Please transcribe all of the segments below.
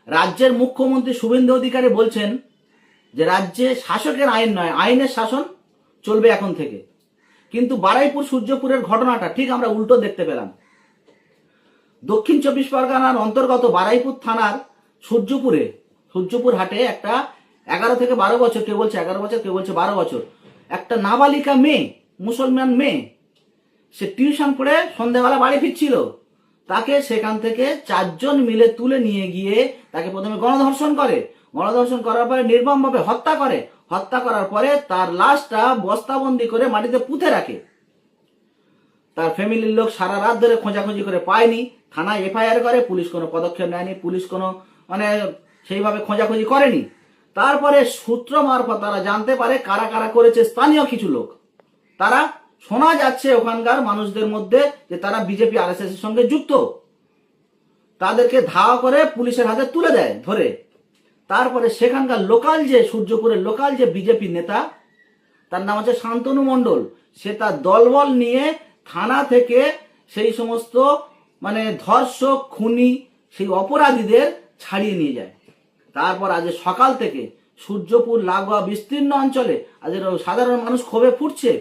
রাজ্যের মুখ্যমন্ত্রী শুভেন্দু অধিকারী বলছেন যে রাজ্যে শাসকের আইন নয়, আইনের শাসন চলবে এখন থেকে। কিন্তু বারুইপুর সূর্যপুরের ঘটনাটা ঠিক আমরা উল্টো দেখতে পেলাম। দক্ষিণ 24 পরগনার অন্তর্গত বারুইপুর থানার সূর্যপুর হাটে একটা 11 থেকে 12 বছর, কেউ বলছে 11 বছর, কেউ বলছে 12 বছর, একটা নাবালিকা মেয়ে, মুসলমান মেয়ে, সে টিউশন পড়ে সন্ধ্যাবেলা বাড়ি ফিরছিল। তাকে সেখান থেকে 4 জন মিলে তুলে নিয়ে গিয়ে তাকে প্রথমে গণধর্ষণ করে, গণধর্ষণ করার পরে নির্মমভাবে হত্যা করে। হত্যা করার পরে তার লাশটা বস্তাবন্দি করে মাটিতে পুঁতে রাখে। তার ফ্যামিলির লোক সারা রাত ধরে খোঁজাখুঁজি করে পায়নি, থানায় এফআইআর করে, পুলিশ কোনো পদক্ষেপ নেয়নি, পুলিশ কোনো সেইভাবে খোঁজাখুঁজি করেনি। তারপরে সূত্র মারফত তারা জানতে পারে কারা কারা করেছে। স্থানীয় কিছু লোক, তারা শোনা যাচ্ছে ওখানকার মানুষদের মধ্যে যে তারা বিজেপি আরএসএস এর সঙ্গে যুক্ত। তাদেরকে ধাওয়া করে পুলিশের হাতে তুলে দেয় ধরে। তারপরে সেখানকার লোকাল যে সূর্যপুরের লোকাল যে বিজেপি নেতা, তার নাম হচ্ছে শান্তনু মণ্ডল, সে তার দলবল নিয়ে থানা থেকে সেই সমস্ত ধর্ষক, খুনি, সেই অপরাধীদের ছাড়িয়ে নিয়ে যায়। তারপর আজ সকাল থেকে সূর্যপুর লাগোয়া বিস্তীর্ণ অঞ্চলে আজ সাধারণ মানুষ ক্ষোভে ফুটছে,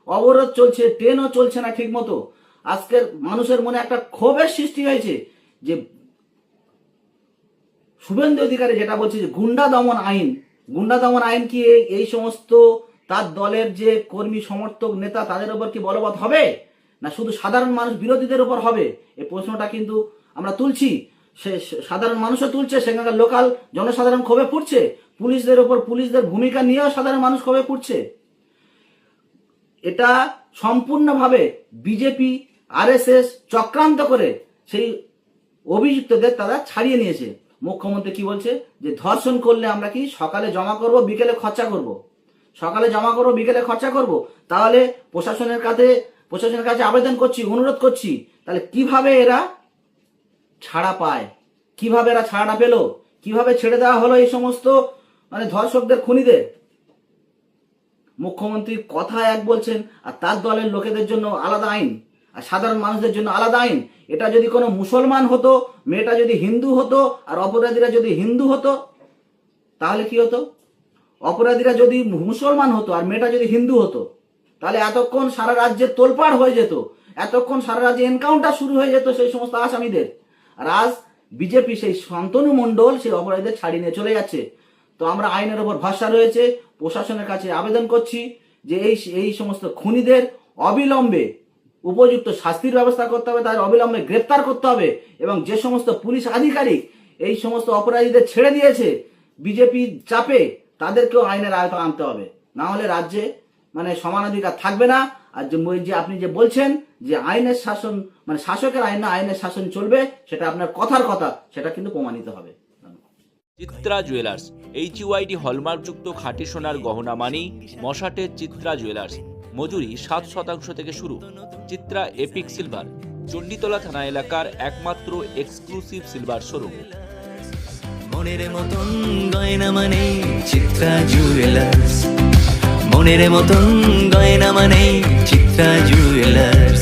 অবরোধ চলছে, ট্রেনও চলছে না ঠিক মতো। আজকের মানুষের মনে একটা ক্ষোভের সৃষ্টি হয়েছে যে শুভেন্দু অধিকারী যেটা বলছে যে গুন্ডা দমন আইন কি এই সমস্ত তার দলের যে কর্মী, সমর্থক, নেতা তাদের উপর কি বলবৎ হবে, না শুধু সাধারণ মানুষ বিরোধীদের উপর হবে? এই প্রশ্নটা কিন্তু আমরা তুলছি, সে সাধারণ মানুষও তুলছে, সেখানকার লোকাল জনসাধারণ ক্ষোভে ফুটছে, পুলিশদের ভূমিকা নিয়েও সাধারণ মানুষ ক্ষোভে ফুটছে। এটা সম্পূর্ণভাবে বিজেপি আরএসএস চক্রান্ত করে সেই অভিযুক্তদের তারা ছাড়িয়ে নিয়েছে। মুখ্যমন্ত্রী কি বলছে যে ধর্ষণ করলে আমরা কি সকালে জমা করব, বিকেলে খরচা করব, সকালে জমা করব, বিকেলে খরচা করব। তাহলে প্রশাসনের কাছে আবেদন করছি, অনুরোধ করছি, তাহলে কিভাবে এরা ছাড়া পায়, কিভাবে এরা ছাড়াটা পেল, কিভাবে ছেড়ে দেওয়া হলো এই সমস্ত ধর্ষকদের, খুনিদের? মুখ্যমন্ত্রী কথা এক বলছেন আর তার দলের লোকেদের জন্য আলাদা আইন আর সাধারণ মানুষদের জন্য আলাদা আইন। এটা যদি কোনো মুসলমান হতো, মেয়েটা যদি হিন্দু হতো আর অপরাধীরা যদি হিন্দু হতো, তাহলে কি হতো? অপরাধীরা যদি মুসলমান হতো আর মেয়েটা যদি হিন্দু হতো, তাহলে এতক্ষণ সারা রাজ্যে তোলপাড় হয়ে যেত, এতক্ষণ সারা রাজ্যে এনকাউন্টার শুরু হয়ে যেত সেই সমস্ত আসামিদের। আর আজ বিজেপি সেই শান্তনু মণ্ডল সেই অপরাধীদের ছাড়িয়ে নিয়ে চলে যাচ্ছে। তো আমরা আইনের ওপর ভরসা রয়েছে, প্রশাসনের কাছে আবেদন করছি যে এই সমস্ত খুনিদের অবিলম্বে উপযুক্ত শাস্তির ব্যবস্থা করতে হবে, তাদের অবিলম্বে গ্রেপ্তার করতে হবে, এবং যে সমস্ত পুলিশ আধিকারিক এই সমস্ত অপরাধীদের ছেড়ে দিয়েছে বিজেপি চাপে, তাদেরকেও আইনের আয়ত্তে আনতে হবে। না হলে রাজ্যে সমানাধিকার থাকবে না। আর যে আপনি যে বলছেন যে আইনের শাসন শাসকের আইন না, আইনের শাসন চলবে, সেটা আপনার কথার কথা, সেটা কিন্তু প্রমাণিত হবে। চিত্রা জুয়েলার্স, HUID হলমার্কযুক্ত খাঁটি সোনার গহনা মানেই মশাটের চিত্রা জুয়েলার্স। মজুরি 7% থেকে শুরু। চিত্রা এপিক সিলভার, চণ্ডীতলা থানা এলাকার একমাত্র এক্সক্লুসিভ সিলভার শোরুম। মনের মতন গয়না মানে চিত্রা জুয়েলার্স, মনের মতন গয়না মানে চিত্রা জুয়েলার্স।